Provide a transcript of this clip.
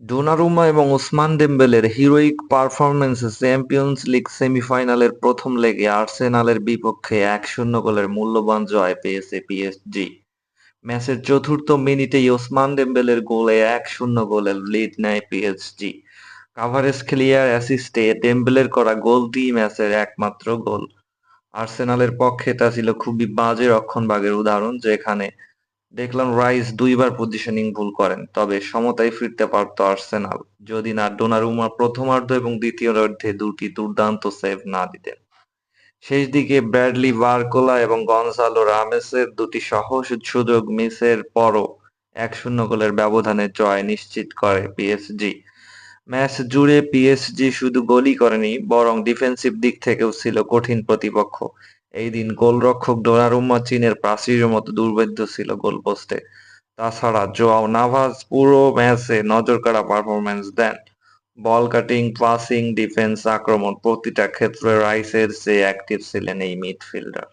Donnarumma এবং Osman ডেম্বেলের heroic পারফরম্যান্সে champions league সেমিফাইনালের প্রথম লেগে আর্সেনালের বিপক্ষে 1-0 গোলের মূল্যবান জয় পেয়েছে পিএসজি। ম্যাচের চতুর্থ মিনিটেই ওসমান ডেম্বেলের গোলে 1-0 গোলের লিড নেয় পিএসজি। কাভারেজখেলিয়ার অ্যাসিস্টে ডেম্বেলের করা গোলটিই ম্যাচের একমাত্র গোল। আর্সেনালের পক্ষে তা ছিল খুবই বাজে রক্ষণভাগের উদাহরণ, যেখানে ডেকলান রাইস দুইবার পজিশনিং ভুল করেন, তবে সমতায় ফিরতে পারত আর্সেনাল যদি না ডোনারুমা প্রথমার্ধ এবং দ্বিতীয়ার্ধে দুটি দুর্দান্ত সেভ না দিতেন। শেষ দিকে ব্র্যাডলি বারকোলা এবং গনজালো রামেসের দুটি সহজ সুযোগ মিসের পরও 1-0 গোলের ব্যবধানে জয় নিশ্চিত করে পিএসজি। ম্যাচ জুড়ে পিএসজি শুধু গোলই করেনি, বরং ডিফেন্সিভ দিক থেকেও ছিল কঠিন প্রতিপক্ষ। এই দিন গোলরক্ষক ডোনারুম্মা চীনের প্রাচীরের মতো দুর্ভেদ্য ছিল গোলপোস্টে। তাছাড়া জোয়াও নাভাস পুরো ম্যাচে নজরকাড়া পারফরম্যান্স দেন। বল কাটিং, পাসিং, ডিফেন্স, আক্রমণ প্রতিটা ক্ষেত্রে রাইসের চেয়ে অ্যাক্টিভ ছিলেন এই মিডফিল্ডার।